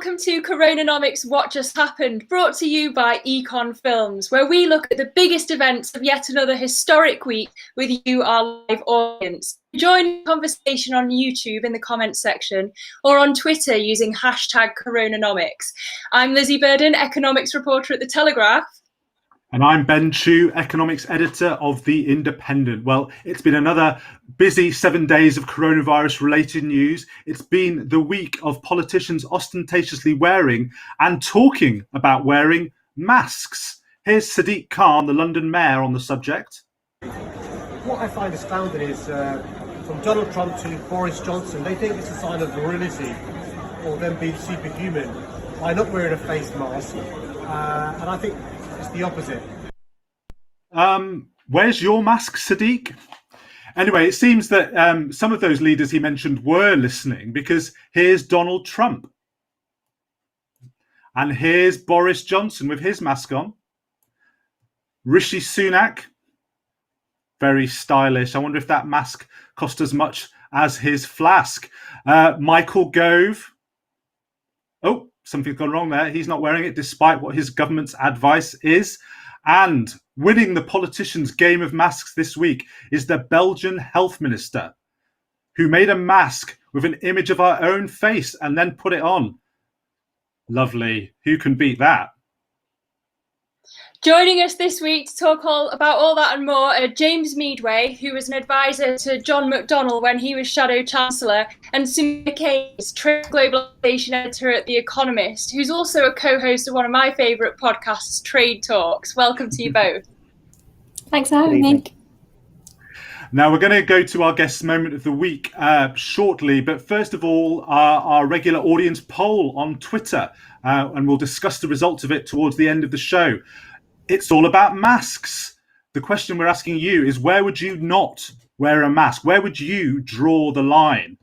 welcome to CoronaNomics What Just Happened, brought to you by Econ Films, where we look at the biggest events of yet another historic week with you, our live audience. Join the conversation on YouTube in the comments section or on Twitter using hashtag CoronaNomics. I'm Lizzie Burden, economics reporter at The Telegraph. And I'm Ben Chu, economics editor of The Independent. Well, it's been another busy 7 days of coronavirus-related news. It's been the week of politicians ostentatiously wearing and talking about wearing masks. Here's Sadiq Khan, the London mayor, on the subject. What I find astounding is from Donald Trump to Boris Johnson, they think it's a sign of virility or them being superhuman by not wearing a face mask. And I think it's the opposite. Where's your mask, Sadiq? Anyway, it seems that some of those leaders he mentioned were listening, because here's Donald Trump. And here's Boris Johnson with his mask on. Rishi Sunak, very stylish. I wonder if that mask cost as much as his flask. Michael Gove. Oh, something's gone wrong there. He's not wearing it despite what his government's advice is. And winning the politicians' game of masks this week is the Belgian health minister, who made a mask with an image of her own face and then put it on. Lovely. Who can beat that? Joining us this week to talk about all that and more are James Meadway, who was an advisor to John McDonnell when he was Shadow Chancellor, and Soumaya, Keynes, Globalisation editor at The Economist, who's also a co-host of one of my favourite podcasts, Trade Talks. Welcome to you both. Thanks for having me. Now, we're going to go to our guest moment of the week shortly, but first of all, our regular audience poll on Twitter, and we'll discuss the results of it towards the end of the show. It's all about masks. The question we're asking you is, where would you not wear a mask? Where would you draw the line?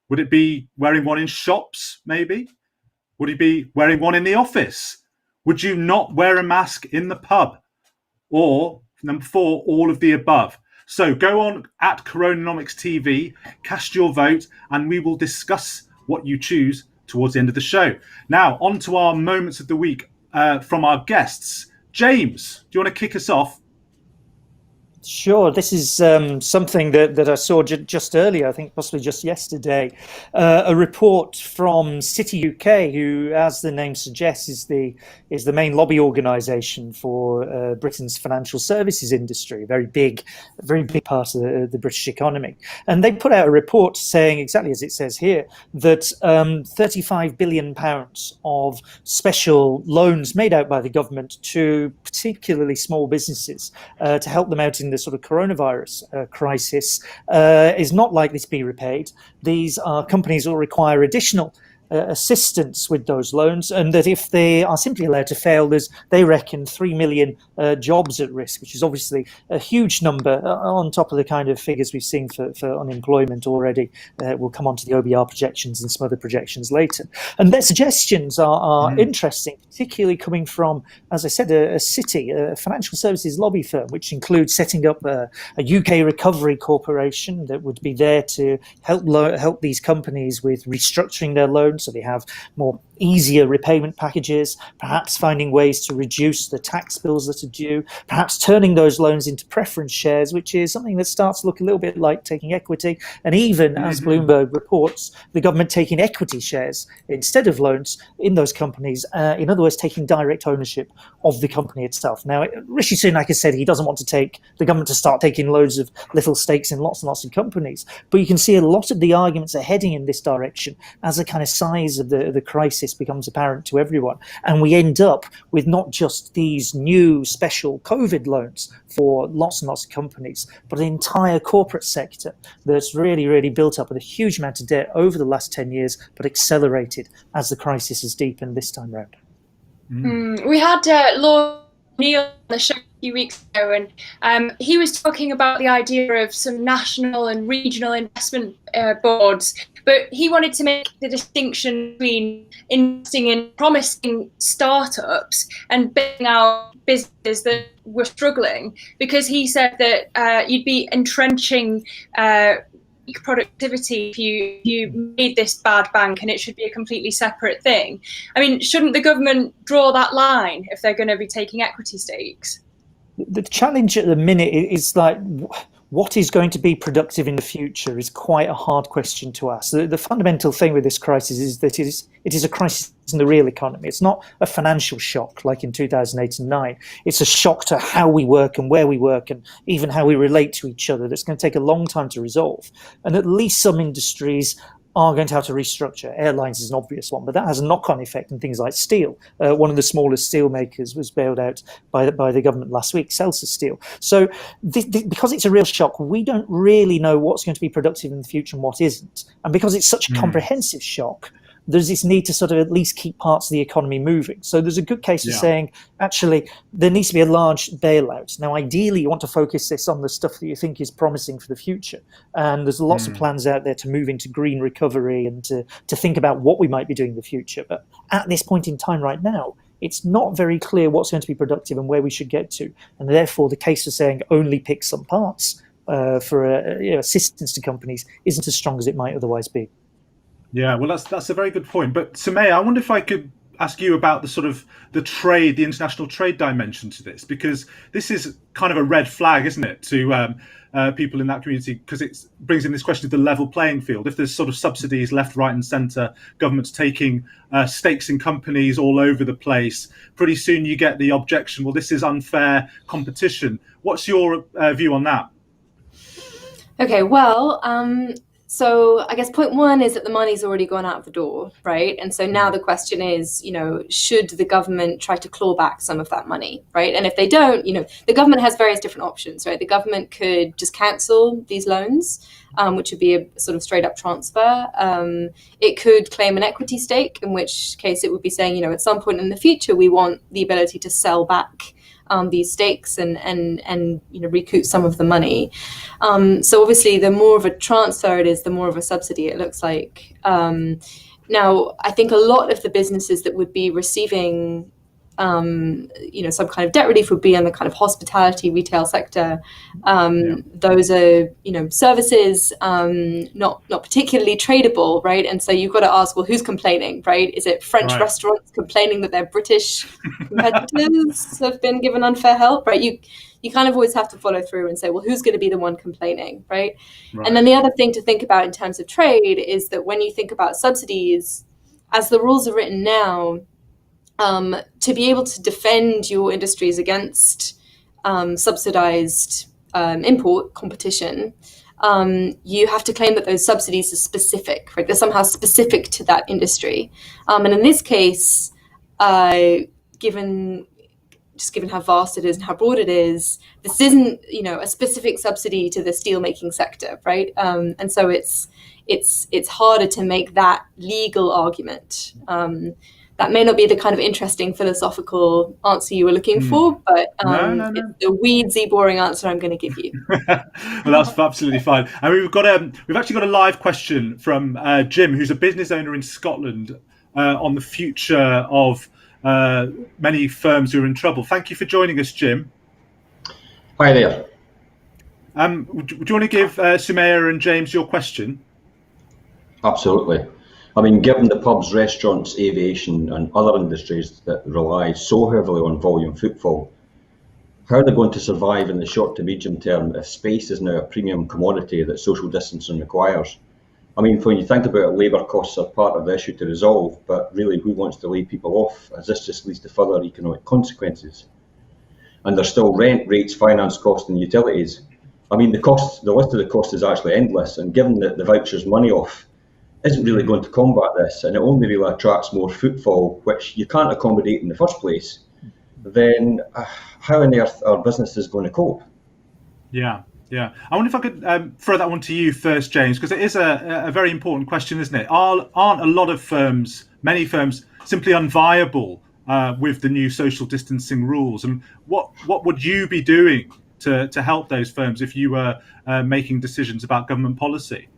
Would it be wearing one in shops, maybe? Would it be wearing one in the office? Would you not wear a mask in the pub? Or, number 4, all of the above. So go on at CoronaNomics TV, cast your vote, and we will discuss what you choose towards the end of the show. Now, on to our moments of the week from our guests. James, do you want to kick us off? Sure. This is something that I saw just earlier, I think possibly just yesterday. A report from City UK, who, as the name suggests, is the main lobby organisation for Britain's financial services industry, a very big part of the British economy. And they put out a report saying, exactly as it says here, that £35 billion of special loans made out by the government to particularly small businesses to help them out in the sort of coronavirus crisis is not likely to be repaid. These are companies will require additional assistance with those loans, and that if they are simply allowed to fail, they reckon 3 million jobs at risk, which is obviously a huge number on top of the kind of figures we've seen for unemployment already. We'll come on to the OBR projections and some other projections later. And their suggestions are interesting, particularly coming from, as I said, a city, a financial services lobby firm, which includes setting up a UK recovery corporation that would be there to help these companies with restructuring their loans, so they have more easier repayment packages, perhaps finding ways to reduce the tax bills that are due, perhaps turning those loans into preference shares, which is something that starts to look a little bit like taking equity, and even, as Bloomberg reports, the government taking equity shares instead of loans in those companies, in other words, taking direct ownership of the company itself. Now, Rishi Sunak has said he doesn't want the government to start taking loads of little stakes in lots and lots of companies, but you can see a lot of the arguments are heading in this direction as a kind of size of the crisis becomes apparent to everyone. And we end up with not just these new special COVID loans for lots and lots of companies, but an entire corporate sector that's really built up with a huge amount of debt over the last 10 years, but accelerated as the crisis has deepened this time round. We had Lord Neil on the show a few weeks ago, and he was talking about the idea of some national and regional investment boards, but he wanted to make the distinction between investing in promising startups and building out businesses that were struggling, because he said that you'd be entrenching peak productivity if you made this bad bank and it should be a completely separate thing. I mean, shouldn't the government draw that line if they're going to be taking equity stakes? The challenge at the minute is like, what is going to be productive in the future is quite a hard question to ask. The fundamental thing with this crisis is that it is a crisis in the real economy. It's not a financial shock like in 2008 and 9. It's a shock to how we work and where we work and even how we relate to each other that's going to take a long time to resolve. And at least some industries are going to have to restructure. Airlines is an obvious one, but that has a knock-on effect on things like steel. One of the smallest steel makers was bailed out by the government last week, Celsius Steel. So because it's a real shock, we don't really know what's going to be productive in the future and what isn't. And because it's such a comprehensive shock, there's this need to sort of at least keep parts of the economy moving. So there's a good case for saying, actually, there needs to be a large bailout. Now, ideally, you want to focus this on the stuff that you think is promising for the future. And there's lots of plans out there to move into green recovery and to think about what we might be doing in the future. But at this point in time right now, it's not very clear what's going to be productive and where we should get to. And therefore, the case for saying only pick some parts for assistance to companies isn't as strong as it might otherwise be. Yeah, well, that's a very good point. But Soumaya, I wonder if I could ask you about the trade, the international trade dimension to this, because this is kind of a red flag, isn't it, to people in that community, because it brings in this question of the level playing field. If there's sort of subsidies left, right and centre, governments taking stakes in companies all over the place, pretty soon you get the objection, well, this is unfair competition. What's your view on that? Okay, well, so I guess point one is that the money's already gone out the door, right? And so now the question is, should the government try to claw back some of that money, right? And if they don't, the government has various different options, right? The government could just cancel these loans, which would be a sort of straight up transfer. It could claim an equity stake, in which case it would be saying, at some point in the future, we want the ability to sell back these stakes and recoup some of the money. So obviously, the more of a transfer it is, the more of a subsidy it looks like. Now, I think a lot of the businesses that would be receiving some kind of debt relief would be in the kind of hospitality retail sector. Those are, services, not particularly tradable, right? And so you've got to ask, well, who's complaining, right? Is it French restaurants complaining that their British competitors have been given unfair help, right? You kind of always have to follow through and say, well, who's going to be the one complaining, right? And then the other thing to think about in terms of trade is that when you think about subsidies, as the rules are written now, to be able to defend your industries against subsidized import competition, you have to claim that those subsidies are specific, right? They're somehow specific to that industry. And in this case, given how vast it is and how broad it is, this isn't, a specific subsidy to the steelmaking sector, right? And so it's harder to make that legal argument. That may not be the kind of interesting philosophical answer you were looking for, but no. It's the weedsy, boring answer I'm going to give you. Well, that's absolutely fine. And we've actually got a live question from Jim, who's a business owner in Scotland, on the future of many firms who are in trouble. Thank you for joining us, Jim. Hi there. Would you want to give Soumaya and James your question? Absolutely. I mean, given the pubs, restaurants, aviation and other industries that rely so heavily on volume footfall, how are they going to survive in the short to medium term if space is now a premium commodity that social distancing requires? I mean, when you think about it, labour costs are part of the issue to resolve, but really who wants to lay people off, as this just leads to further economic consequences? And there's still rent, rates, finance costs and utilities. I mean, the list of the costs is actually endless, and given that the voucher's money off isn't really going to combat this, and it only really attracts more footfall, which you can't accommodate in the first place, then how on earth are businesses going to cope? Yeah. I wonder if I could throw that one to you first, James, because it is a very important question, isn't it? Aren't a lot of firms, many firms, simply unviable with the new social distancing rules? And what would you be doing to help those firms if you were making decisions about government policy?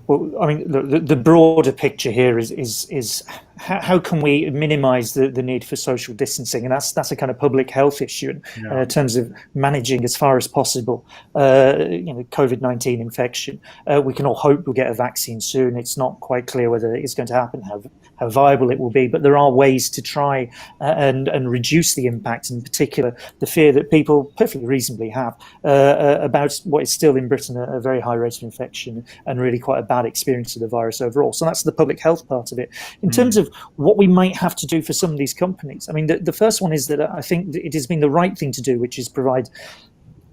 Well, I mean, the broader picture here is how can we minimise the need for social distancing? And that's a kind of public health issue in terms of managing as far as possible, COVID-19 infection. We can all hope we'll get a vaccine soon. It's not quite clear whether it's going to happen, how viable it will be, but there are ways to try and reduce the impact, in particular the fear that people perfectly reasonably have about what is still in Britain a very high rate of infection and really quite a bad experience of the virus overall. So that's the public health part of it. In terms of what we might have to do for some of these companies, I mean, the first one is that I think it has been the right thing to do, which is provide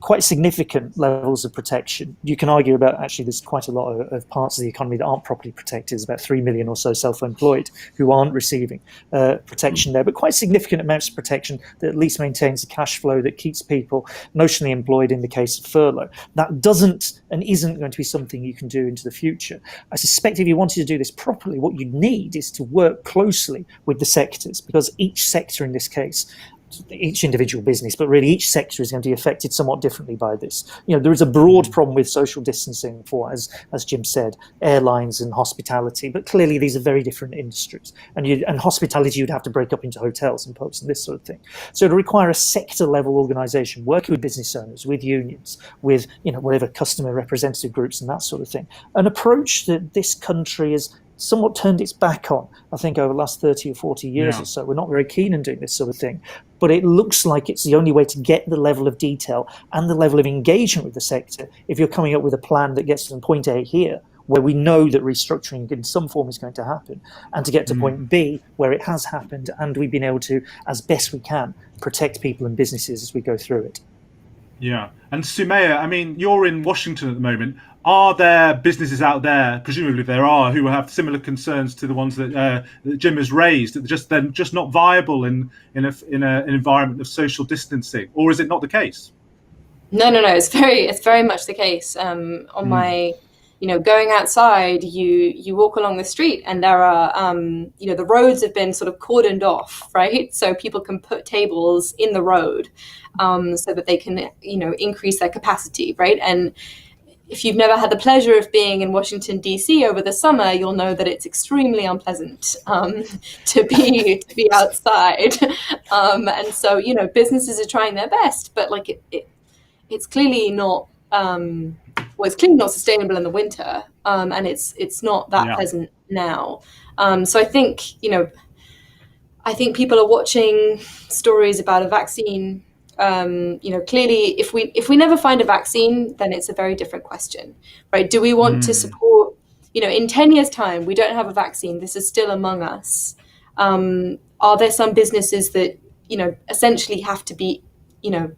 quite significant levels of protection. You can argue about, actually, there's quite a lot of parts of the economy that aren't properly protected. There's about 3 million or so self-employed who aren't receiving protection there, but quite significant amounts of protection that at least maintains the cash flow that keeps people notionally employed in the case of furlough. That doesn't and isn't going to be something you can do into the future. I suspect if you wanted to do this properly, what you'd need is to work closely with the sectors, because each sector in this case, each individual business, but really each sector is going to be affected somewhat differently by this. There is a broad problem with social distancing for, as Jim said, airlines and hospitality, but clearly these are very different industries. And hospitality you'd have to break up into hotels and pubs and this sort of thing. So it would require a sector-level organisation, working with business owners, with unions, with whatever customer representative groups and that sort of thing. An approach that this country has somewhat turned its back on, I think, over the last 30 or 40 years or so. We're not very keen on doing this sort of thing, but it looks like it's the only way to get the level of detail and the level of engagement with the sector if you're coming up with a plan that gets from point A here, where we know that restructuring in some form is going to happen, and to get to point B, where it has happened, and we've been able to, as best we can, protect people and businesses as we go through it. Yeah. And Soumaya, I mean, you're in Washington at the moment. Are there businesses out there, presumably there are, who have similar concerns to the ones that Jim has raised, that they're just not viable in an environment of social distancing, or is it not the case? No. It's very much the case. On my, going outside, you walk along the street, and there are, the roads have been sort of cordoned off, right? So people can put tables in the road, so that they can, increase their capacity, right? And if you've never had the pleasure of being in Washington, D.C. over the summer, you'll know that it's extremely unpleasant to be outside. And so, businesses are trying their best, but it's clearly not it's clearly not sustainable in the winter, and it's not that pleasant now. So I think people are watching stories about a vaccine. Clearly, if we never find a vaccine, then it's a very different question, right? Do we want to support, in 10 years' time, we don't have a vaccine, this is still among us. Are there some businesses that, essentially have to be,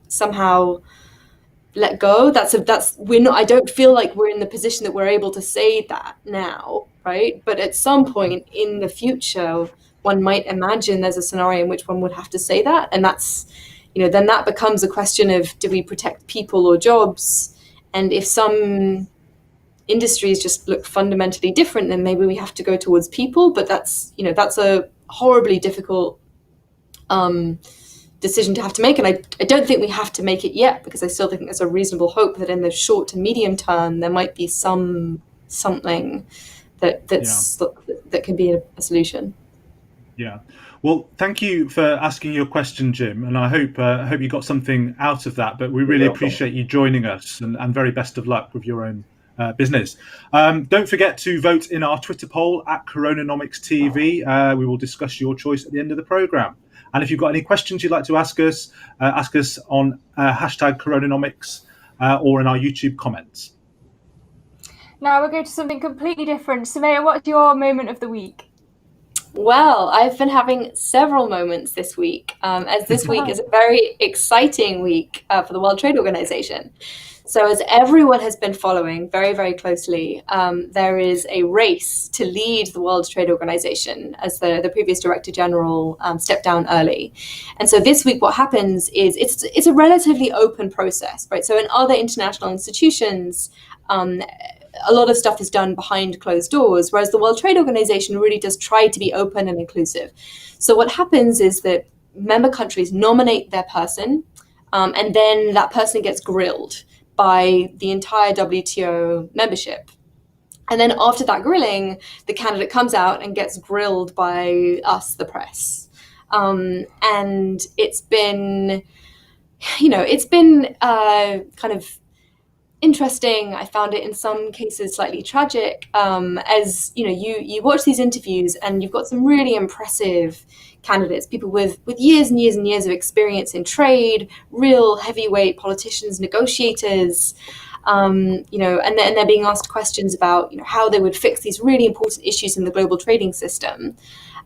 somehow let go? I don't feel like we're in the position that we're able to say that now, right? But at some point in the future, one might imagine there's a scenario in which one would have to say that, and that's, then that becomes a question of, do we protect people or jobs? And if some industries just look fundamentally different, then maybe we have to go towards people. But that's a horribly difficult decision to have to make. And I don't think we have to make it yet, because I still think there's a reasonable hope that in the short to medium term, there might be something that can be a solution. Yeah. Well, thank you for asking your question, Jim, and I hope you got something out of that. But we really appreciate you joining us, and very best of luck with your own business. Don't forget to vote in our Twitter poll at CoronaNomics TV. We will discuss your choice at the end of the programme. And if you've got any questions you'd like to ask us on hashtag CoronaNomics or in our YouTube comments. Now we'll go to something completely different. Soumaya, what's your moment of the week? Well, I've been having several moments this week, as this week is a very exciting week for the World Trade Organization. So as everyone has been following very, very closely, there is a race to lead the World Trade Organization, as the previous Director General stepped down early. And so this week what happens is it's a relatively open process, right? So in other international institutions, a lot of stuff is done behind closed doors, whereas the World Trade Organization really does try to be open and inclusive. So what happens is that member countries nominate their person, and then that person gets grilled by the entire WTO membership. And then after that grilling, the candidate comes out and gets grilled by us, the press. And it's been, kind of interesting. I found it in some cases slightly tragic. As you watch these interviews and you've got some really impressive candidates, people with years and years and years of experience in trade, real heavyweight politicians, negotiators, and they're being asked questions about how they would fix these really important issues in the global trading system.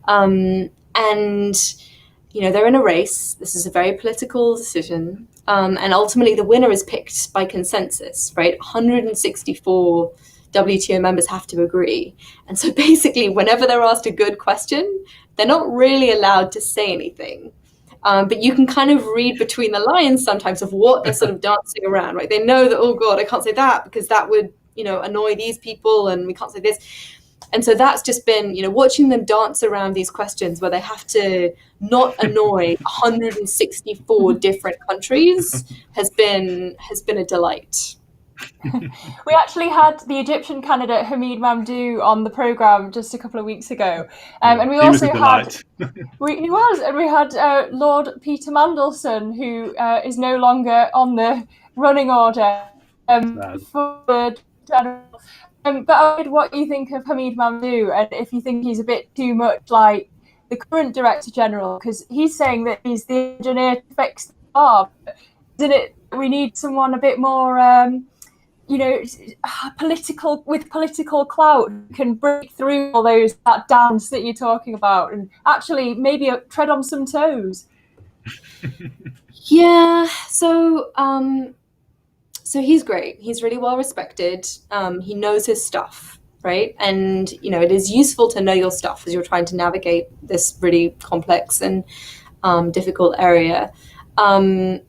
And they're in a race. This is a very political decision. And ultimately, the winner is picked by consensus, right? 164 WTO members have to agree. And so basically, whenever they're asked a good question, they're not really allowed to say anything. But you can kind of read between the lines sometimes of what they're sort of dancing around, right? They know that, oh God, I can't say that because that would, annoy these people, and we can't say this. And so that's just been, watching them dance around these questions where they have to not annoy 164 different countries has been a delight. We actually had the Egyptian candidate Hamid Mamdouh on the programme just a couple of weeks ago, and we also had Lord Peter Mandelson, who is no longer on the running order for the general. But I wondered what you think of Hamid Mamdouh, and if you think he's a bit too much like the current Director General, because he's saying that he's the engineer to fix the car. Isn't it? We need someone a bit more, political, with political clout, can break through all that dance that you're talking about, and actually maybe tread on some toes. Yeah. So he's great. He's really well respected. He knows his stuff, right? And, it is useful to know your stuff as you're trying to navigate this really complex and difficult area. I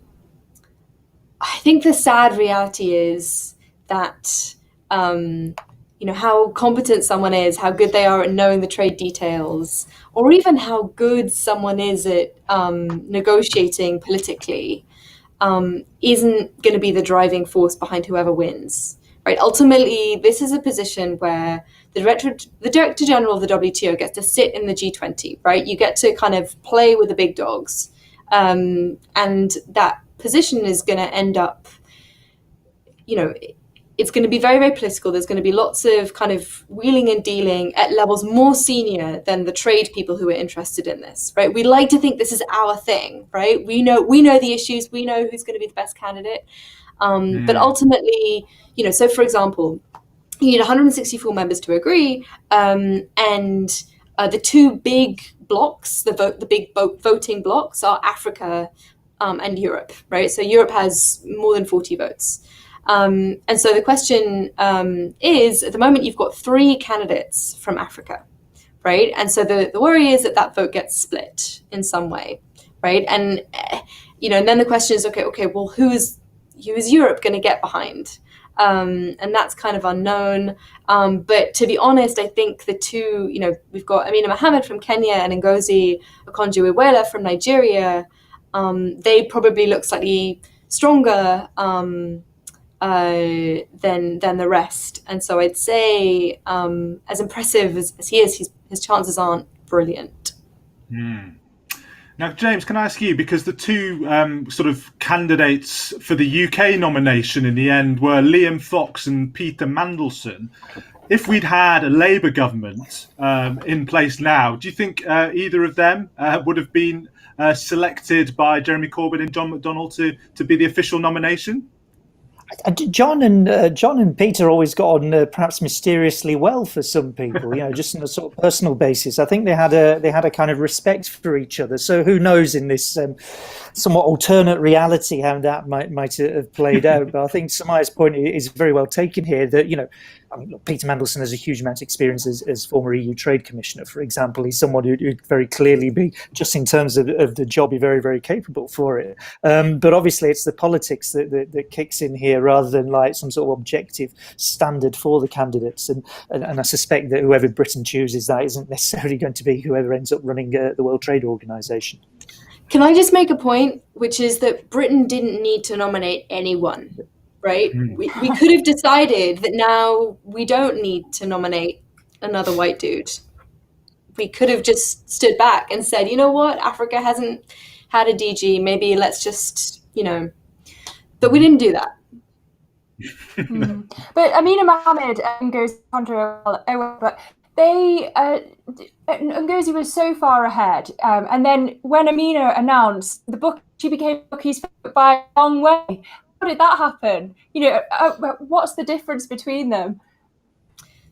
think the sad reality is that, how competent someone is, how good they are at knowing the trade details, or even how good someone is at negotiating politically, isn't going to be the driving force behind whoever wins, right? Ultimately, this is a position where the Director General of the WTO gets to sit in the G20, right? You get to kind of play with the big dogs, and that position is going to end up, it's going to be very, very political. There's going to be lots of kind of wheeling and dealing at levels more senior than the trade people who are interested in this, right? We like to think this is our thing, right? We know the issues. We know who's going to be the best candidate. But ultimately, so for example, you need 164 members to agree, and the two big blocks, the big voting blocks, are Africa and Europe, right? So Europe has more than 40 votes. And so the question is, at the moment, you've got 3 candidates from Africa, right? And so the worry is that vote gets split in some way, right? And and then the question is, okay, well, who is Europe going to get behind? And that's kind of unknown. But to be honest, I think the two, we've got Amina Mohammed from Kenya and Ngozi Okonjo-Iweala from Nigeria. They probably look slightly stronger than the rest, and so I'd say, as impressive as he is, his chances aren't brilliant. Now, James, can I ask you, because the two sort of candidates for the UK nomination in the end were Liam Fox and Peter Mandelson. If we'd had a Labour government in place now, do you think either of them would have been selected by Jeremy Corbyn and John McDonnell to be the official nomination? John and Peter always got on perhaps mysteriously well for some people, just on a sort of personal basis. I think they had a kind of respect for each other. So who knows in this somewhat alternate reality how that might have played out. But I think Soumaya's point is very well taken here. That Peter Mandelson has a huge amount of experience as former EU Trade Commissioner, for example. He's someone who'd very clearly be, just in terms of the job, be very, very capable for it. But obviously, it's the politics that kicks in here rather than like some sort of objective standard for the candidates. And I suspect that whoever Britain chooses, that isn't necessarily going to be whoever ends up running the World Trade Organization. Can I just make a point, which is that Britain didn't need to nominate anyone, right? We could have decided that now we don't need to nominate another white dude. We could have just stood back and said, you know what, Africa hasn't had a DG, maybe let's just, but we didn't do that. But Amina Mohammed goes contra, but Ngozi was so far ahead, and then when Amina announced the book, she became Bookie's favourite by a long way. How did that happen? What's the difference between them?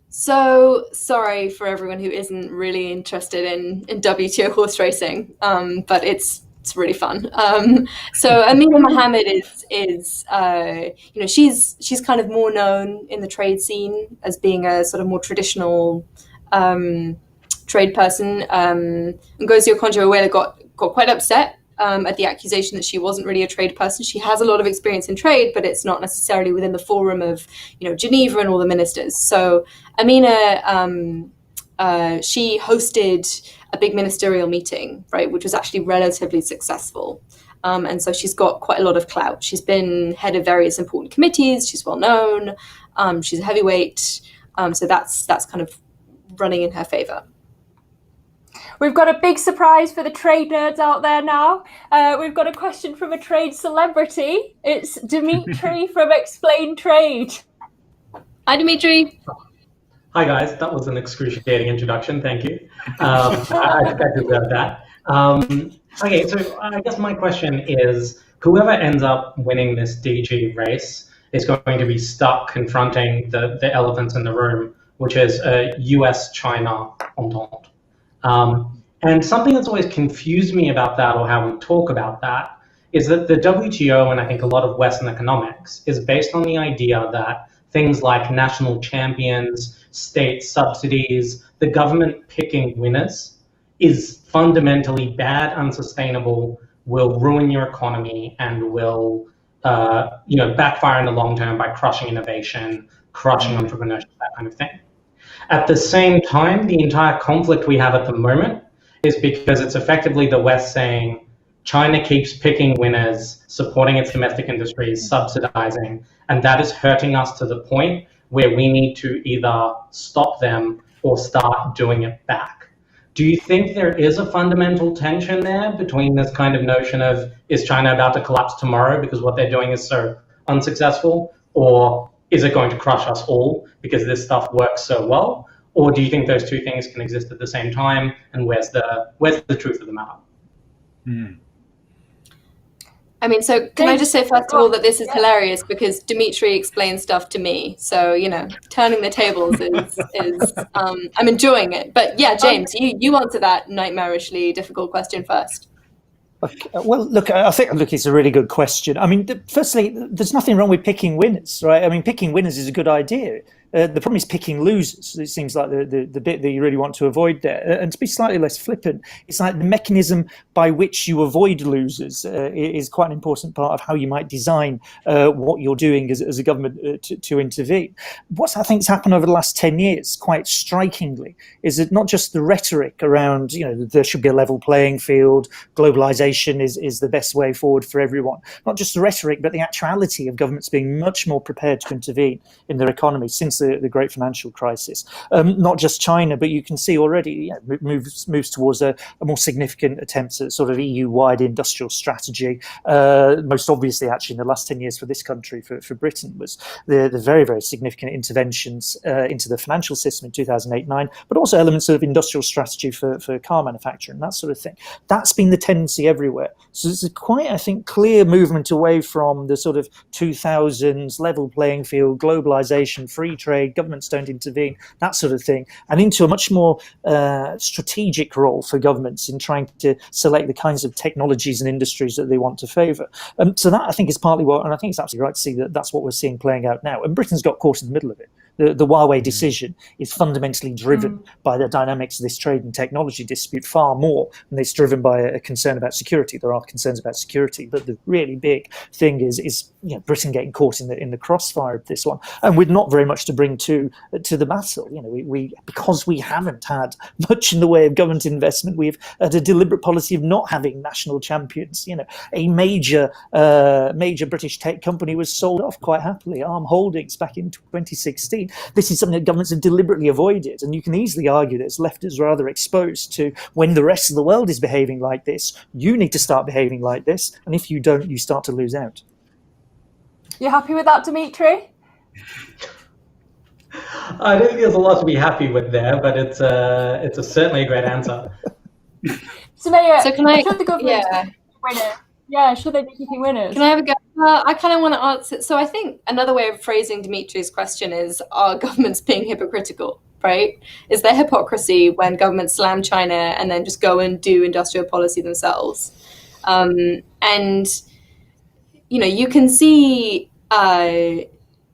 So sorry for everyone who isn't really interested in WTO horse racing, but it's really fun. So Amina Mohammed is she's kind of more known in the trade scene as being a sort of more traditional trade person. Ngozi Okonjo-Iweala got quite upset at the accusation that she wasn't really a trade person. She has a lot of experience in trade, but it's not necessarily within the forum of Geneva and all the ministers. So Amina, she hosted a big ministerial meeting, right, which was actually relatively successful. And so she's got quite a lot of clout. She's been head of various important committees. She's well known. She's a heavyweight. So that's kind of running in her favor. We've got a big surprise for the trade nerds out there now. We've got a question from a trade celebrity. It's Dimitri from Explain Trade. Hi, Dimitri. Hi, guys. That was an excruciating introduction. Thank you. I think I deserve that. Okay, so I guess my question is, whoever ends up winning this DG race is going to be stuck confronting the elephants in the room, which is a US-China entente. And something that's always confused me about that, or how we talk about that, is that the WTO, and I think a lot of Western economics, is based on the idea that things like national champions, state subsidies, the government picking winners is fundamentally bad, unsustainable, will ruin your economy, and will backfire in the long term by crushing innovation, crushing entrepreneurship, that kind of thing. At the same time, the entire conflict we have at the moment is because it's effectively the West saying China keeps picking winners, supporting its domestic industries, subsidizing, and that is hurting us to the point where we need to either stop them or start doing it back. Do you think there is a fundamental tension there between this kind of notion of, is China about to collapse tomorrow because what they're doing is so unsuccessful, or is it going to crush us all because this stuff works so well? Or do you think those two things can exist at the same time? And where's the truth of the matter? I mean, so can I just say, first of all, that this is hilarious because Dimitri explains stuff to me. So, turning the tables is I'm enjoying it. But yeah, James, you answer that nightmarishly difficult question first. Okay. Well, look, I think it's a really good question. I mean, firstly, there's nothing wrong with picking winners, right? I mean, picking winners is a good idea. The problem is picking losers. It seems like the bit that you really want to avoid there. And to be slightly less flippant, it's like the mechanism by which you avoid losers is quite an important part of how you might design what you're doing as a government to intervene. What I think has happened over the last 10 years, quite strikingly, is that not just the rhetoric around, there should be a level playing field, globalisation is the best way forward for everyone. Not just the rhetoric, but the actuality of governments being much more prepared to intervene in their economy since the great financial crisis. Not just China, but you can see already moves towards a more significant attempts at sort of EU-wide industrial strategy. Most obviously, actually, in the last 10 years for this country, for Britain, was the very, very significant interventions into the financial system in 2008-9, but also elements of industrial strategy for car manufacturing, that sort of thing. That's been the tendency everywhere. So it's a quite, I think, clear movement away from the sort of 2000s level playing field, globalization, free trade, governments don't intervene, that sort of thing, and into a much more strategic role for governments in trying to select the kinds of technologies and industries that they want to favour. So that, I think, is partly what, and I think it's absolutely right to see that that's what we're seeing playing out now. And Britain's got caught in the middle of it. The Huawei decision is fundamentally driven by the dynamics of this trade and technology dispute far more than it's driven by a concern about security. There are concerns about security, but the really big thing is Britain getting caught in the crossfire of this one, and with not very much to bring to the battle. We because we haven't had much in the way of government investment, we've had a deliberate policy of not having national champions. A major British tech company was sold off quite happily, Arm Holdings, back in 2016. This is something that governments have deliberately avoided, and you can easily argue that it's left us rather exposed to when the rest of the world is behaving like this. You need to start behaving like this, and if you don't, you start to lose out. You happy with that, Dimitri? I don't think there's a lot to be happy with there, but it's certainly a great answer. Soumaya, so can I? should the government win it? Yeah, should they be picking winners? Can I have a go? I kind of want to answer. So I think another way of phrasing Dimitri's question is, are governments being hypocritical, right? Is there hypocrisy when governments slam China and then just go and do industrial policy themselves? And, you can see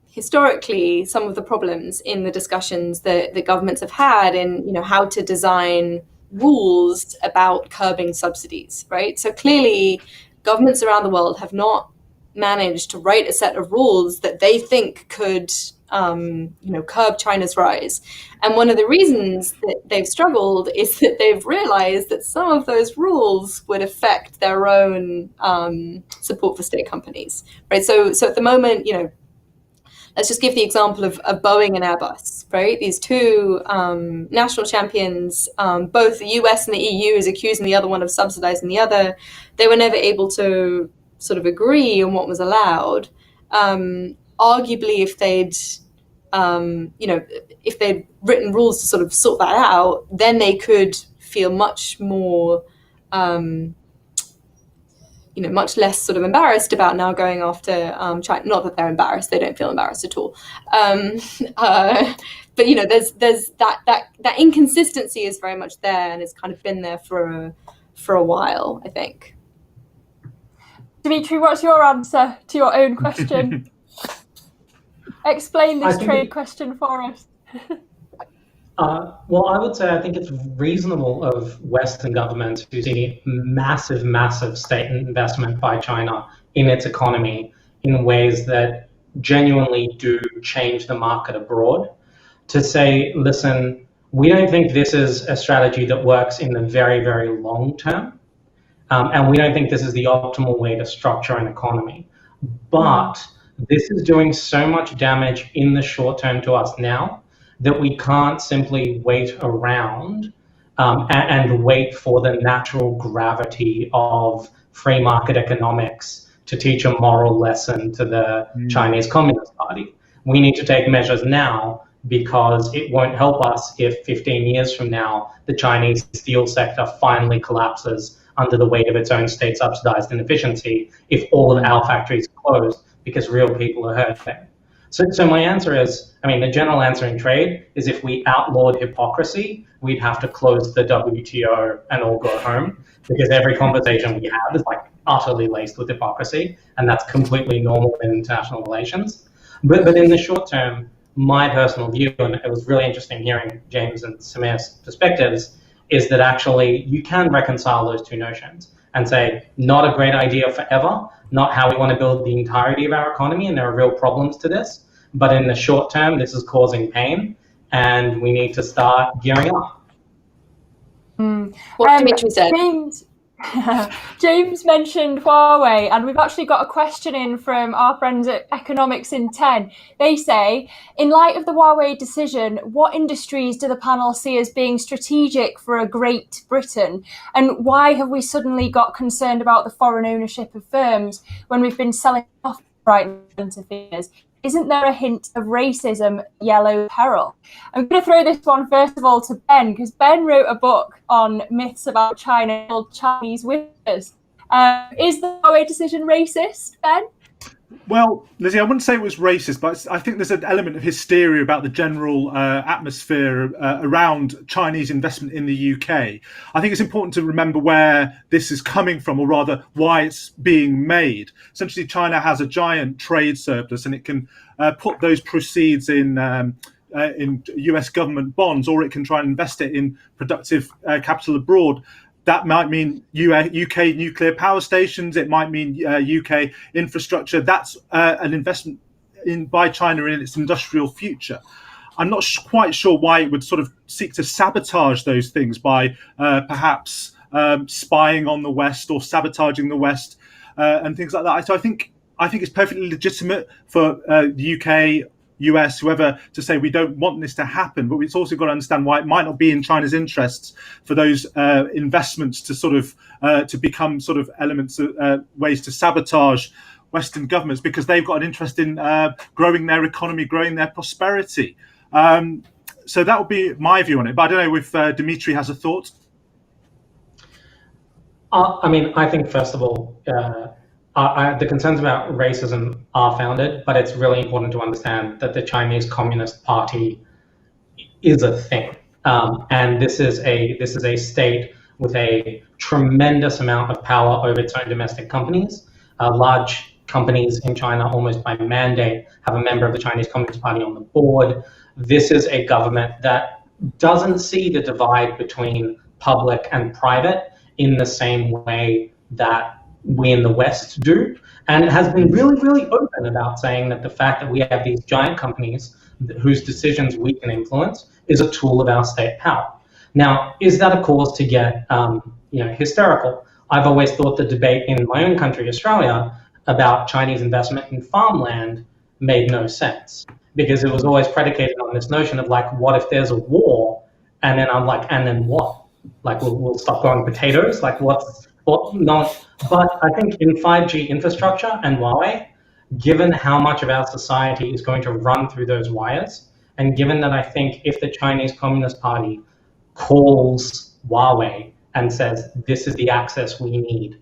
historically some of the problems in the discussions that the governments have had in, how to design rules about curbing subsidies, right? So clearly governments around the world have not managed to write a set of rules that they think could, curb China's rise. And one of the reasons that they've struggled is that they've realized that some of those rules would affect their own support for state companies, right? So at the moment, let's just give the example of Boeing and Airbus, right? These two national champions, both the US and the EU is accusing the other one of subsidizing the other. They were never able to sort of agree on what was allowed. Arguably, if they'd written rules to sort of sort that out, then they could feel much more, much less sort of embarrassed about now going after China. Not that they're embarrassed; they don't feel embarrassed at all. But there's that inconsistency is very much there, and it's kind of been there for a while, I think. Dimitri, what's your answer to your own question? Explain this trade question for us. Well, I would say I think it's reasonable of Western governments who see massive, massive state investment by China in its economy in ways that genuinely do change the market abroad, to say, listen, we don't think this is a strategy that works in the very, very long term. And we don't think this is the optimal way to structure an economy. But this is doing so much damage in the short term to us now that we can't simply wait around and wait for the natural gravity of free market economics to teach a moral lesson to the Chinese Communist Party. We need to take measures now, because it won't help us if 15 years from now the Chinese steel sector finally collapses under the weight of its own state-subsidized inefficiency, if all of our factories close because real people are hurting. So my answer is, the general answer in trade is, if we outlawed hypocrisy, we'd have to close the WTO and all go home, because every conversation we have is utterly laced with hypocrisy, and that's completely normal in international relations. But in the short term, my personal view, and it was really interesting hearing James and Soumaya's perspectives, is that actually you can reconcile those two notions and say, not a great idea forever, not how we want to build the entirety of our economy, and there are real problems to this, but in the short term, this is causing pain, and we need to start gearing up. What Dimitri said. James mentioned Huawei, and we've actually got a question in from our friends at Economics in 10. They say, in light of the Huawei decision, what industries do the panel see as being strategic for a Great Britain? And why have we suddenly got concerned about the foreign ownership of firms when we've been selling off right interferes? Isn't there a hint of racism, yellow peril? I'm going to throw this one first of all to Ben, because Ben wrote a book on myths about China called Chinese Whispers. Is the Huawei decision racist, Ben? Well, Lizzie, I wouldn't say it was racist, but I think there's an element of hysteria about the general atmosphere around Chinese investment in the UK. I think it's important to remember where this is coming from, or rather, why it's being made. Essentially, China has a giant trade surplus, and it can put those proceeds in US government bonds, or it can try and invest it in productive capital abroad. That might mean UK nuclear power stations. It might mean UK infrastructure. That's an investment by China in its industrial future. I'm not quite sure why it would sort of seek to sabotage those things by perhaps spying on the West or sabotaging the West and things like that. So I think it's perfectly legitimate for the UK, US, whoever, to say we don't want this to happen, but we've also got to understand why it might not be in China's interests for those investments to sort of to become sort of elements, ways to sabotage Western governments, because they've got an interest in growing their economy, growing their prosperity. So that would be my view on it. But I don't know if Dimitri has a thought. I mean, I think first of all, the concerns about racism are founded, but it's really important to understand that the Chinese Communist Party is a thing, and this is a state with a tremendous amount of power over its own domestic companies. Large companies in China, almost by mandate, have a member of the Chinese Communist Party on the board. This is a government that doesn't see the divide between public and private in the same way that we in the West do, and has been really, really open about saying that the fact that we have these giant companies whose decisions we can influence is a tool of our state power. Now, is that a cause to get hysterical? I've always thought the debate in my own country, Australia, about Chinese investment in farmland made no sense, because it was always predicated on this notion of like, what if there's a war? And then I'm like, and then what? Like, we'll stop growing potatoes? Like, no. But I think in 5G infrastructure and Huawei, given how much of our society is going to run through those wires, and given that I think if the Chinese Communist Party calls Huawei and says, this is the access we need,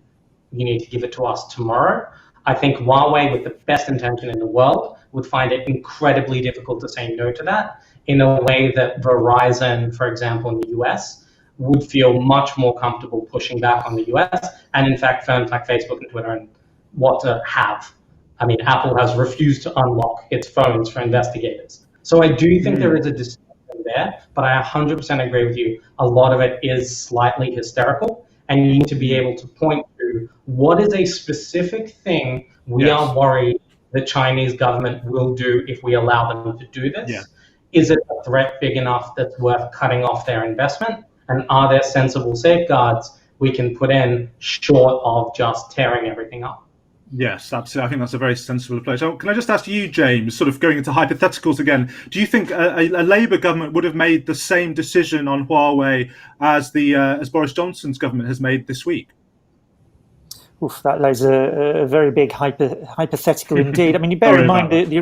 you need to give it to us tomorrow, I think Huawei, with the best intention in the world, would find it incredibly difficult to say no to that, in a way that Verizon, for example, in the US, would feel much more comfortable pushing back on the US, and in fact, firms like Facebook and Twitter and WhatsApp have. I mean, Apple has refused to unlock its phones for investigators. So I do think there is a distinction there, but I 100% agree with you. A lot of it is slightly hysterical, and you need to be able to point to what is a specific thing we are worried the Chinese government will do if we allow them to do this. Yeah. Is it a threat big enough that's worth cutting off their investment? And are there sensible safeguards we can put in short of just tearing everything up? Yes, absolutely. I think that's a very sensible approach. So can I just ask you, James, sort of going into hypotheticals again, do you think a Labour government would have made the same decision on Huawei as as Boris Johnson's government has made this week? Oof, that lays a very big hypothetical indeed. I mean, you bear in mind the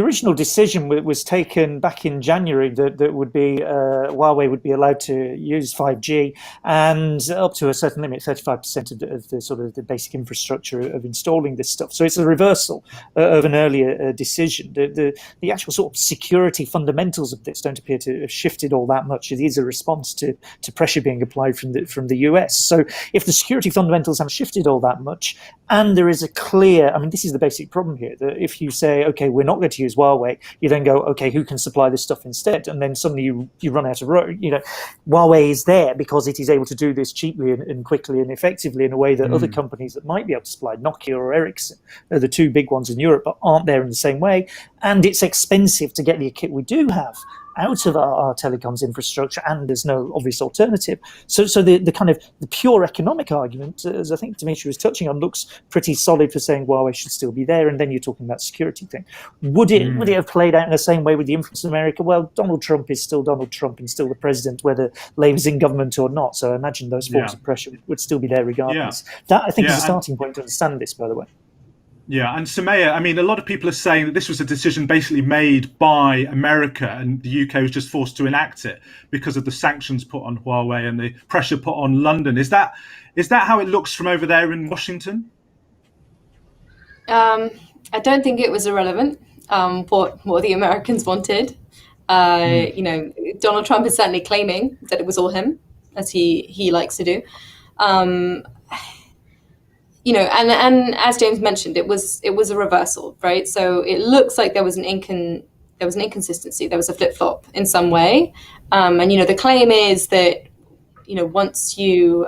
original decision was taken back in January that would be Huawei would be allowed to use 5G and up to a certain limit, 35% of the sort of the basic infrastructure of installing this stuff. So it's a reversal of an earlier decision. The actual sort of security fundamentals of this don't appear to have shifted all that much. It is a response to pressure being applied from the US. So if the security fundamentals haven't shifted all that much, and there is a clear, I mean, this is the basic problem here, that if you say, okay, we're not going to use Huawei, you then go, okay, who can supply this stuff instead? And then suddenly you run out of road. Huawei is there because it is able to do this cheaply and quickly and effectively in a way that other companies that might be able to supply, Nokia or Ericsson, are the two big ones in Europe, but aren't there in the same way. And it's expensive to get the kit we do have out of our telecoms infrastructure, and there's no obvious alternative. So the kind of the pure economic argument, as I think Dimitri was touching on, looks pretty solid for saying Huawei should still be there, and then you're talking about security thing. Would it have played out in the same way with the influence of America? Well, Donald Trump is still Donald Trump and still the president, whether Labour's in government or not. So I imagine those forms of pressure would still be there regardless. That, I think, is a starting point to understand this, by the way. Yeah, and Soumaya, I mean, a lot of people are saying that this was a decision basically made by America, and the UK was just forced to enact it because of the sanctions put on Huawei and the pressure put on London. Is that how it looks from over there in Washington? I don't think it was irrelevant what the Americans wanted. Donald Trump is certainly claiming that it was all him, as he likes to do. And as James mentioned, it was a reversal, right? So it looks like there was an inconsistency, there was a flip-flop in some way. And the claim is that once you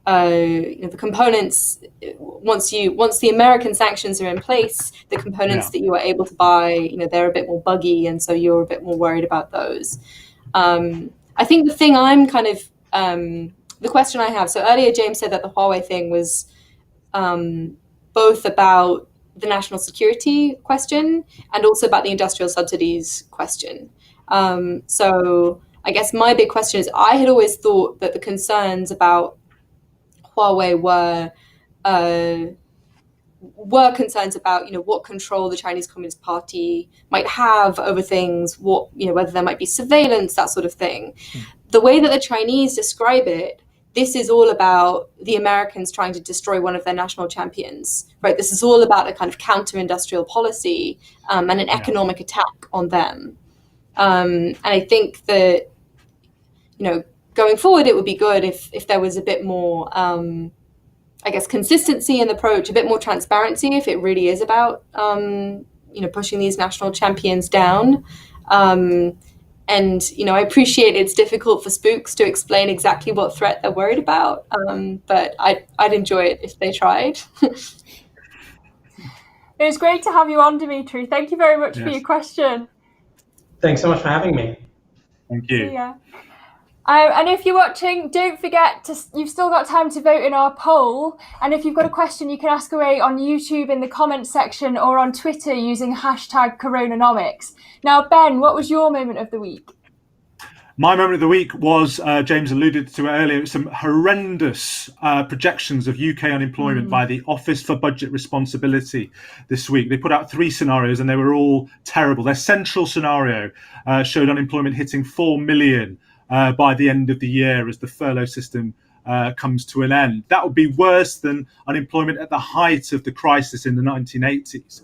the components, once the American sanctions are in place, the components that you are able to buy, they're a bit more buggy, and so you're a bit more worried about those. I think the thing I'm kind of the question I have. So earlier, James said that the Huawei thing was both about the national security question and also about the industrial subsidies question. So I guess my big question is, I had always thought that the concerns about Huawei were concerns about what control the Chinese Communist Party might have over things, whether there might be surveillance, that sort of thing. The way that the Chinese describe it, this is all about the Americans trying to destroy one of their national champions, right? This is all about a kind of counter-industrial policy and an economic attack on them. And I think that going forward, it would be good if there was a bit more, consistency in the approach, a bit more transparency, if it really is about, pushing these national champions down. And I appreciate it's difficult for spooks to explain exactly what threat they're worried about, but I'd enjoy it if they tried. It was great to have you on, Dimitri. Thank you very much for your question. Thanks so much for having me. Thank you. Yeah. And if you're watching, don't forget you've still got time to vote in our poll. And if you've got a question, you can ask away on YouTube in the comments section or on Twitter using hashtag CoronaNomics. Now, Ben, what was your moment of the week? My moment of the week was, James alluded to it earlier, some horrendous projections of UK unemployment by the Office for Budget Responsibility this week. They put out 3 scenarios and they were all terrible. Their central scenario showed unemployment hitting 4 million by the end of the year as the furlough system comes to an end. That would be worse than unemployment at the height of the crisis in the 1980s.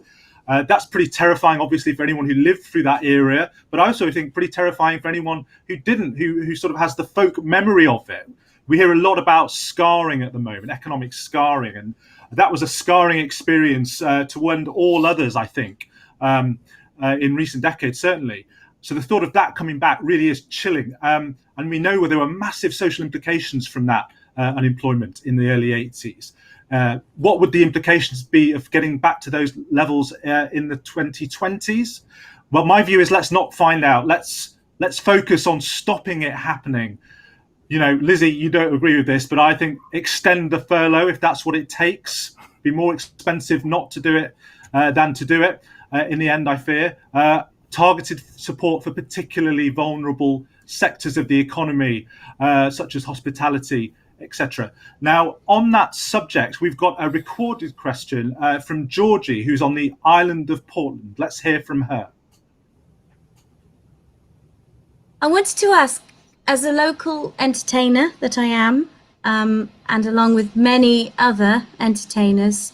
That's pretty terrifying, obviously, for anyone who lived through that era, but I also think pretty terrifying for anyone who didn't, who sort of has the folk memory of it. We hear a lot about scarring at the moment, economic scarring, and that was a scarring experience to end all others, I think, in recent decades, certainly. So the thought of that coming back really is chilling. And we know there were massive social implications from that unemployment in the early 80s. What would the implications be of getting back to those levels in the 2020s? Well, my view is let's not find out. Let's focus on stopping it happening. Lizzie, you don't agree with this, but I think extend the furlough if that's what it takes. Be more expensive not to do it than to do it. In the end, I fear. Targeted support for particularly vulnerable sectors of the economy, such as hospitality, etc. Now, on that subject, we've got a recorded question from Georgie, who's on the island of Portland. Let's hear from her. I wanted to ask, as a local entertainer that I am, and along with many other entertainers,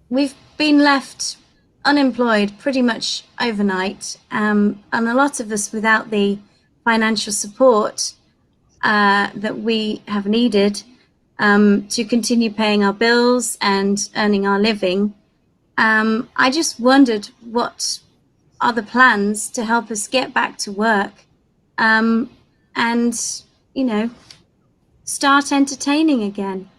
we've been left unemployed pretty much overnight, and a lot of us without the financial support that we have needed to continue paying our bills and earning our living. I just wondered, what are the plans to help us get back to work and, start entertaining again?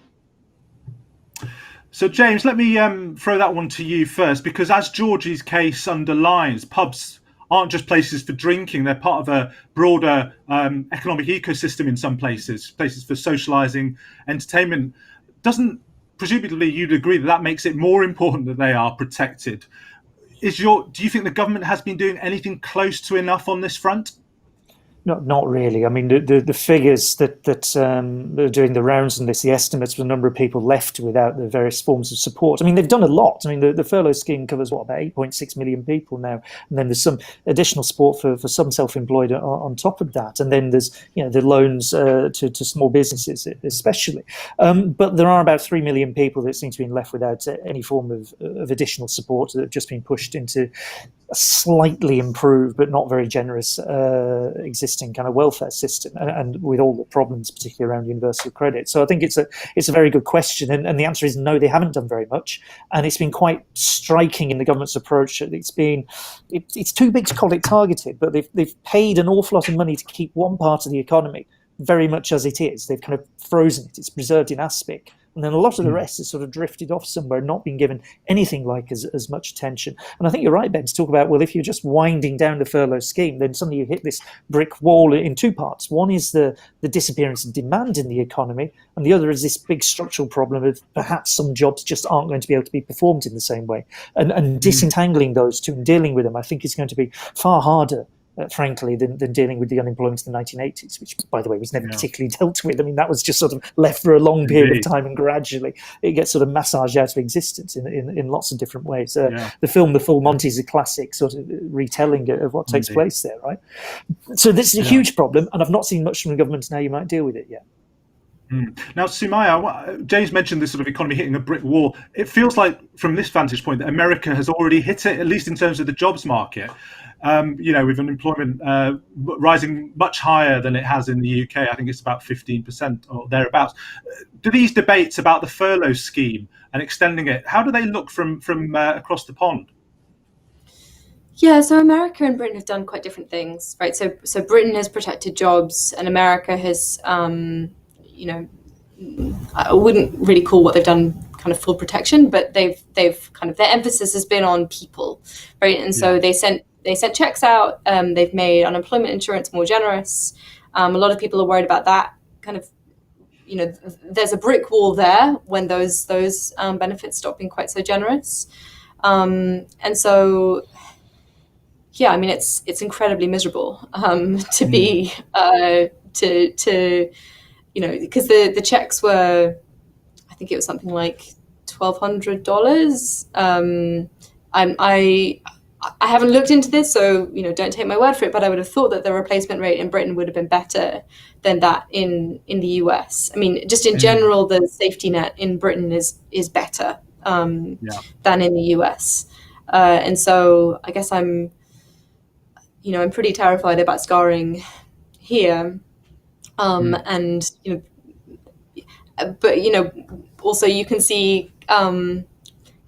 So, James, let me throw that one to you first, because as Georgie's case underlines, pubs aren't just places for drinking. They're part of a broader economic ecosystem in some places for socialising, entertainment. Presumably you'd agree that makes it more important that they are protected. Do you think the government has been doing anything close to enough on this front? Not really. I mean, the figures that are doing the rounds on this, the estimates for the number of people left without the various forms of support. I mean, they've done a lot. I mean, the furlough scheme covers about 8.6 million people now, and then there's some additional support for some self-employed on top of that, and then there's the loans to small businesses especially. But there are about 3 million people that seem to be left without any form of additional support that have just been pushed into a slightly improved but not very generous existing kind of welfare system, and with all the problems, particularly around universal credit. So I think it's a very good question, and the answer is no, they haven't done very much, and it's been quite striking in the government's approach. It's too big to call it targeted, but they've paid an awful lot of money to keep one part of the economy very much as it is. They've kind of frozen it. It's preserved in aspic. And then a lot of the rest has sort of drifted off somewhere, not been given anything like as much attention. And I think you're right, Ben, to talk about, well, if you're just winding down the furlough scheme, then suddenly you hit this brick wall in two parts. One is the disappearance of demand in the economy, and the other is this big structural problem of perhaps some jobs just aren't going to be able to be performed in the same way. And disentangling those two and dealing with them, I think, is going to be far harder, frankly, than dealing with the unemployment in the 1980s, which, by the way, was never particularly dealt with. I mean, that was just sort of left for a long period of time, and gradually it gets sort of massaged out of existence in lots of different ways. The film The Full Monty is a classic sort of retelling of what takes place there, right? So this is a huge problem, and I've not seen much from the government now you might deal with it yet. Now, Soumaya, James mentioned this sort of economy hitting a brick wall. It feels like, from this vantage point, that America has already hit it, at least in terms of the jobs market. With unemployment rising much higher than it has in the UK. I think it's about 15% or thereabouts. Do these debates about the furlough scheme and extending it, how do they look from across the pond? Yeah, so America and Britain have done quite different things, right? So Britain has protected jobs, and America has, I wouldn't really call what they've done kind of full protection, but they've kind of, their emphasis has been on people, right? And so they sent checks out. They've made unemployment insurance more generous. A lot of people are worried about that. Kind of, there's a brick wall there when those benefits stop being quite so generous. And so, yeah, I mean, it's incredibly miserable to be because the checks were, I think it was something like $1,200. I haven't looked into this, so don't take my word for it, but I would have thought that the replacement rate in Britain would have been better than that in the US. I mean, just in general, the safety net in Britain is better than in the US. And so I guess I'm pretty terrified about scarring here. And also you can see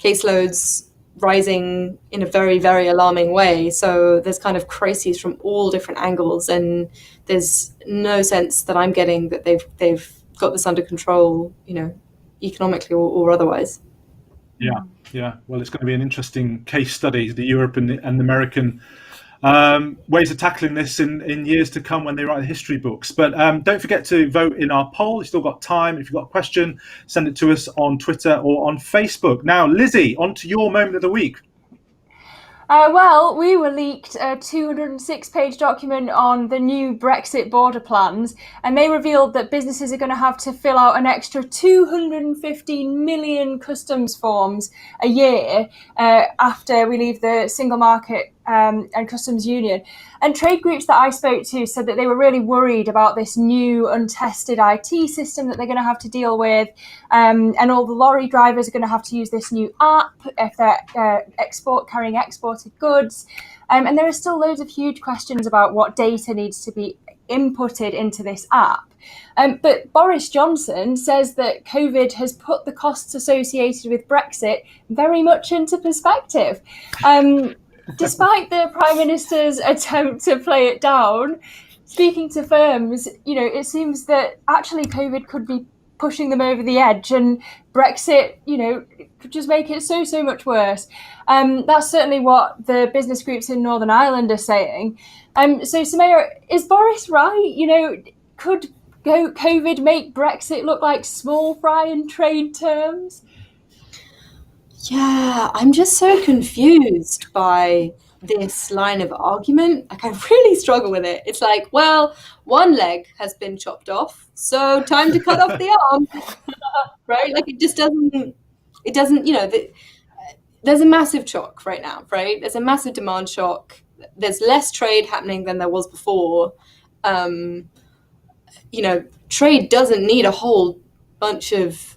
caseloads rising in a very, very alarming way. So there's kind of crises from all different angles, and there's no sense that I'm getting that they've got this under control, economically or otherwise. Yeah. Well, it's going to be an interesting case study, the Europe and the American ways of tackling this in years to come when they write the history books. But don't forget to vote in our poll. You've still got time. If you've got a question, send it to us on Twitter or on Facebook. Now, Lizzie, on to your moment of the week. Well, we were leaked a 206-page document on the new Brexit border plans, and they revealed that businesses are going to have to fill out an extra 215 million customs forms a year after we leave the single market and customs union. And trade groups that I spoke to said that they were really worried about this new untested IT system that they're going to have to deal with, and all the lorry drivers are going to have to use this new app if they're carrying exported goods. And there are still loads of huge questions about what data needs to be inputted into this app. But Boris Johnson says that COVID has put the costs associated with Brexit very much into perspective. Despite the Prime Minister's attempt to play it down, speaking to firms, it seems that actually COVID could be pushing them over the edge, and Brexit, could just make it so much worse. That's certainly what the business groups in Northern Ireland are saying. So, Soumaya, is Boris right? Could COVID make Brexit look like small fry in trade terms? Yeah, I'm just so confused by this line of argument. Like, I really struggle with it. It's like, well, one leg has been chopped off, so time to cut off the arm, right? Like, it doesn't, there's a massive shock right now, right? There's a massive demand shock. There's less trade happening than there was before. Trade doesn't need a whole bunch of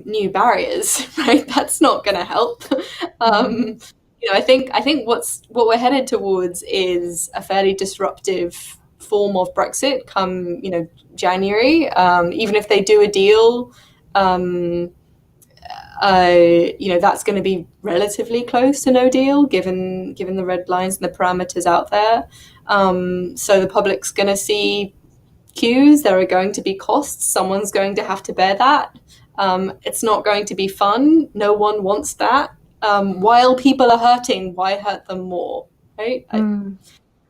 new barriers, right? That's not going to help. I think what we're headed towards is a fairly disruptive form of Brexit come January. Even if they do a deal, that's going to be relatively close to no deal, given the red lines and the parameters out there. So the public's going to see queues. There are going to be costs. Someone's going to have to bear that. It's not going to be fun. No one wants that. While people are hurting, why hurt them more, right?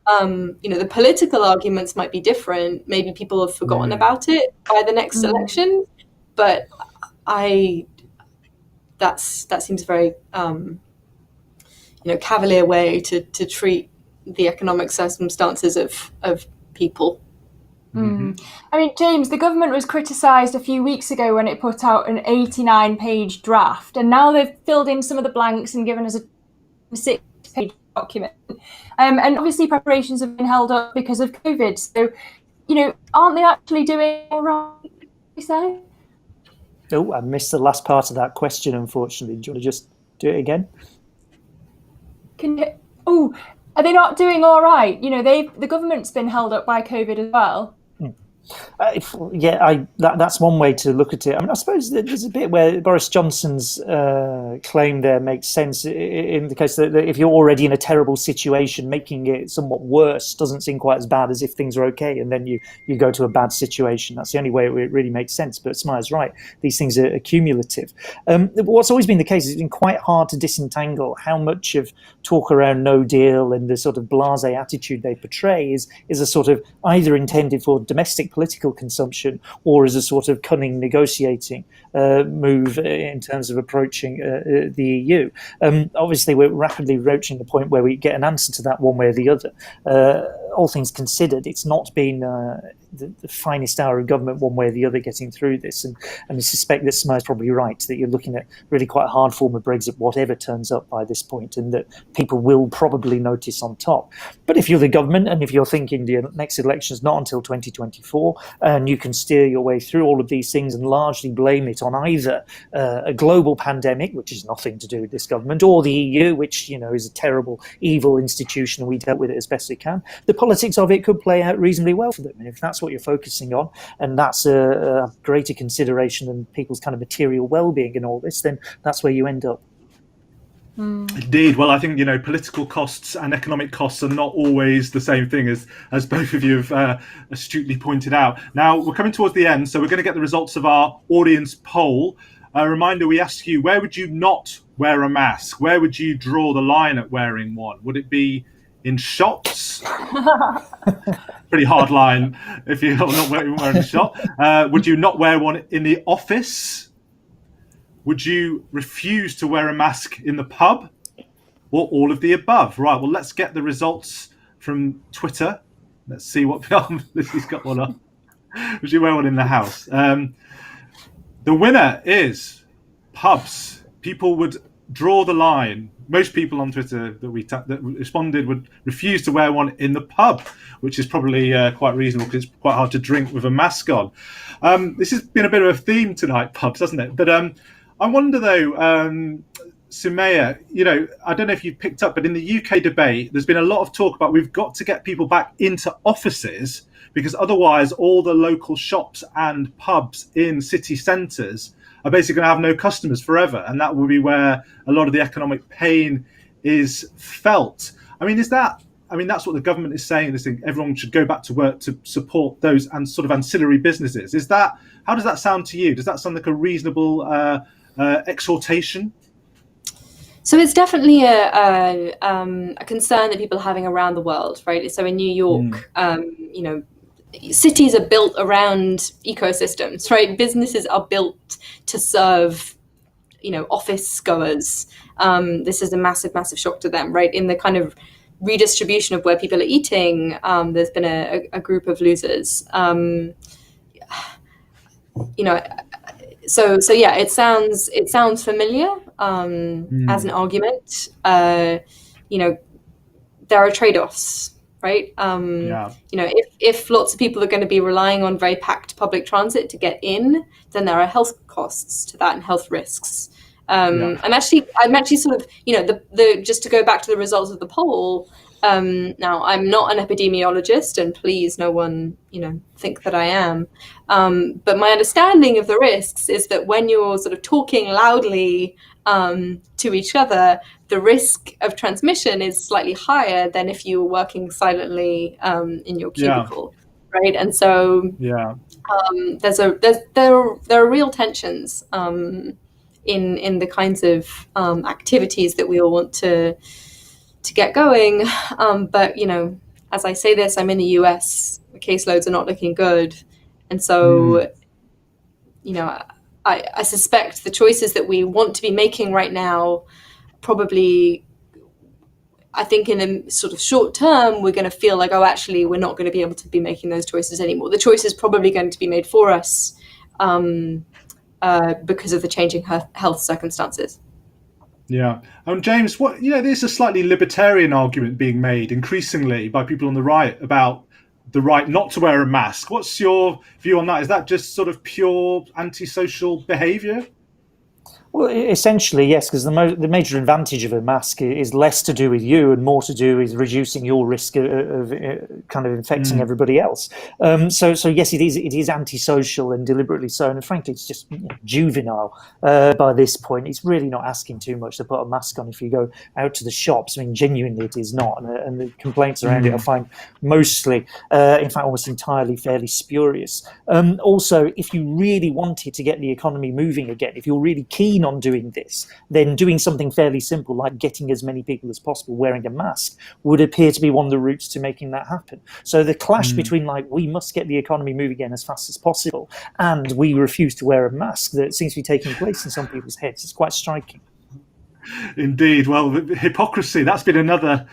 The political arguments might be different. Maybe people have forgotten about it by the next election, but that seems a very cavalier way to treat the economic circumstances of people. I mean, James, the government was criticised a few weeks ago when it put out an 89-page draft, and now they've filled in some of the blanks and given us a 6-page document. And obviously preparations have been held up because of COVID. So, aren't they actually doing all right, you say? Oh, I missed the last part of that question, unfortunately. Do you want to just do it again? Are they not doing all right? The government's been held up by COVID as well. That's one way to look at it. I mean, I suppose there's a bit where Boris Johnson's claim there makes sense in the case that if you're already in a terrible situation, making it somewhat worse doesn't seem quite as bad as if things are okay, and then you go to a bad situation. That's the only way it really makes sense. But Soumaya's right; these things are cumulative. What's always been the case is it's been quite hard to disentangle how much of talk around no deal and the sort of blasé attitude they portray is a sort of either intended for domestic political consumption or as a sort of cunning negotiating move in terms of approaching the EU. Obviously, we're rapidly approaching the point where we get an answer to that one way or the other. All things considered, it's not been the finest hour of government one way or the other getting through this. And I suspect that Soumaya's probably right, that you're looking at really quite a hard form of Brexit, whatever turns up by this point, and that people will probably notice on top. But if you're the government and if you're thinking the next election is not until 2024, and you can steer your way through all of these things and largely blame it on either a global pandemic, which is nothing to do with this government, or the EU, which is a terrible, evil institution and we dealt with it as best we can, the politics of it could play out reasonably well for them. And if that's what you're focusing on, and that's a greater consideration than people's kind of material well-being and all this, then that's where you end up. Indeed. Well, I think political costs and economic costs are not always the same thing, as both of you have astutely pointed out. Now we're coming towards the end, so we're going to get the results of our audience poll. A reminder: we asked you, where would you not wear a mask? Where would you draw the line at wearing one? Would it be in shops? Pretty hard line if you're not wearing a shop. Would you not wear one in the office? Would you refuse to wear a mask in the pub? Or all of the above? Right, well, let's get the results from Twitter. Let's see what Lizzie's got one up. Would you wear one in the house? The winner is pubs. People would draw the line. Most people on Twitter that responded would refuse to wear one in the pub, which is probably quite reasonable because it's quite hard to drink with a mask on. This has been a bit of a theme tonight, pubs, hasn't it? But I wonder, though, Soumaya, I don't know if you've picked up, but in the UK debate, there's been a lot of talk about we've got to get people back into offices because otherwise all the local shops and pubs in city centres are basically going to have no customers forever. And that will be where a lot of the economic pain is felt. That's what the government is saying. This thing, everyone should go back to work to support those and sort of ancillary businesses. How does that sound to you? Does that sound like a reasonable exhortation? So it's definitely a concern that people are having around the world, right? So in New York, cities are built around ecosystems, right? Businesses are built to serve, office goers. This is a massive, massive shock to them, right? In the kind of redistribution of where people are eating, there's been a group of losers. So yeah, it sounds familiar as an argument. There are trade-offs, right? If lots of people are going to be relying on very packed public transit to get in, then there are health costs to that and health risks. I'm actually sort of, just to go back to the results of the poll. Now, I'm not an epidemiologist, and please, no one, think that I am. But my understanding of the risks is that when you're sort of talking loudly to each other, the risk of transmission is slightly higher than if you were working silently in your cubicle, right? And so there are real tensions in the kinds of activities that we all want to get going. But as I say this, I'm in the US. The caseloads are not looking good, and so I suspect the choices that we want to be making right now, probably, I think in a sort of short term, we're going to feel like, oh, actually, we're not going to be able to be making those choices anymore. The choice is probably going to be made for us because of the changing health circumstances. Yeah. James, there's a slightly libertarian argument being made increasingly by people on the right about the right not to wear a mask. What's your view on that? Is that just sort of pure antisocial behaviour? Well, essentially, yes, because the major advantage of a mask is less to do with you and more to do with reducing your risk of kind of infecting everybody else. So yes, it is antisocial and deliberately so, and frankly, it's just juvenile by this point. It's really not asking too much to put a mask on if you go out to the shops. I mean, genuinely, it is not, and the complaints around it I find mostly, in fact, almost entirely fairly spurious. Also, if you really wanted to get the economy moving again, if you're really keen on doing this, then doing something fairly simple like getting as many people as possible wearing a mask would appear to be one of the routes to making that happen. So the clash between we must get the economy moving again as fast as possible and we refuse to wear a mask that seems to be taking place in some people's heads is quite striking. Indeed. Well, hypocrisy, that's been another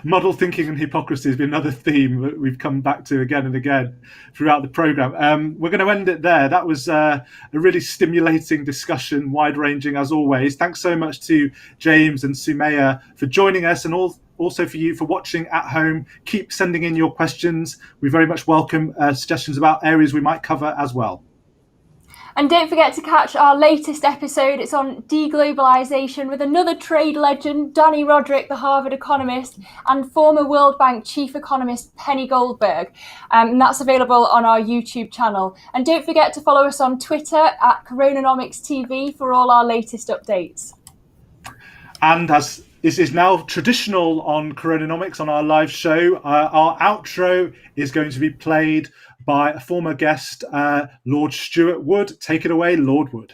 model thinking, and hypocrisy has been another theme that we've come back to again and again throughout the programme. We're going to end it there. That was a really stimulating discussion, wide-ranging as always. Thanks so much to James and Soumaya for joining us, and also for you for watching at home. Keep sending in your questions. We very much welcome suggestions about areas we might cover as well. And don't forget to catch our latest episode. It's on deglobalisation with another trade legend, Danny Roderick, the Harvard economist, and former World Bank chief economist Penny Goldberg. And that's available on our YouTube channel. And don't forget to follow us on Twitter at CoronaNomics TV for all our latest updates. And as this is now traditional on CoronaNomics, on our live show, our outro is going to be played by a former guest, Lord Stuart Wood. Take it away, Lord Wood.